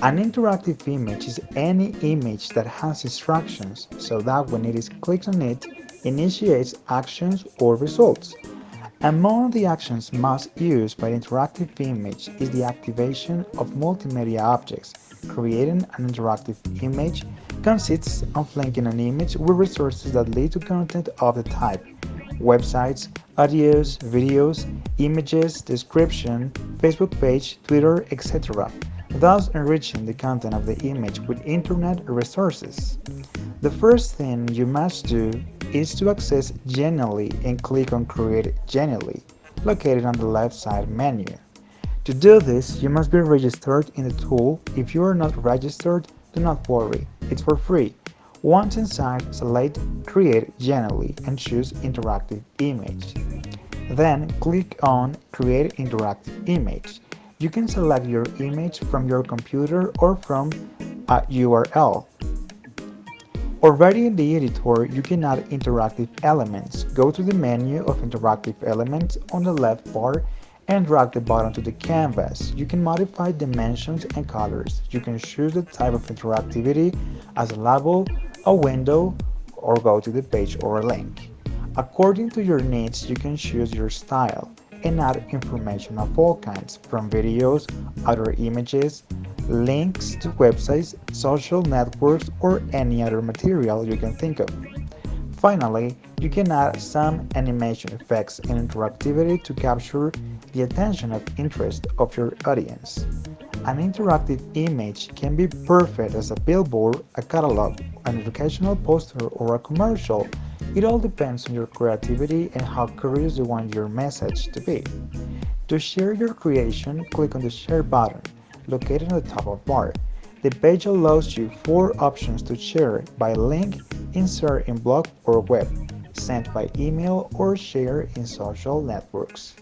An interactive image is any image that has instructions so that when it is clicked on it, initiates actions or results. Among the actions most used by the interactive image is the activation of multimedia objects. Creating an interactive image consists of linking an image with resources that lead to content of the type: websites, audios, videos, images, description, Facebook page, Twitter, etc., thus enriching the content of the image with internet resources. The first thing you must do is to access Genially and click on Create Genially, located on the left side menu. To do this, you must be registered in the tool. If you are not registered, do not worry, it's for free. Once inside, select Create Genially and choose Interactive Image. Then click on Create Interactive Image. You can select your image from your computer or from a URL. Already in the editor, you can add interactive elements. Go to the menu of interactive elements on the left bar and drag the button to the canvas. You can modify dimensions and colors. You can choose the type of interactivity as a label, a window, or go to the page or a link. According to your needs, you can choose your style and add information of all kinds, from videos, other images, links to websites, social networks, or any other material you can think of. Finally, you can add some animation effects and interactivity to capture the attention of interest of your audience. An interactive image can be perfect as a billboard, a catalog, an educational poster, or a commercial. It all depends on your creativity and how curious you want your message to be. To share your creation, click on the Share button, located on the top of bar. The page allows you 4 options to share: by link, insert in blog or web, send by email, or share in social networks.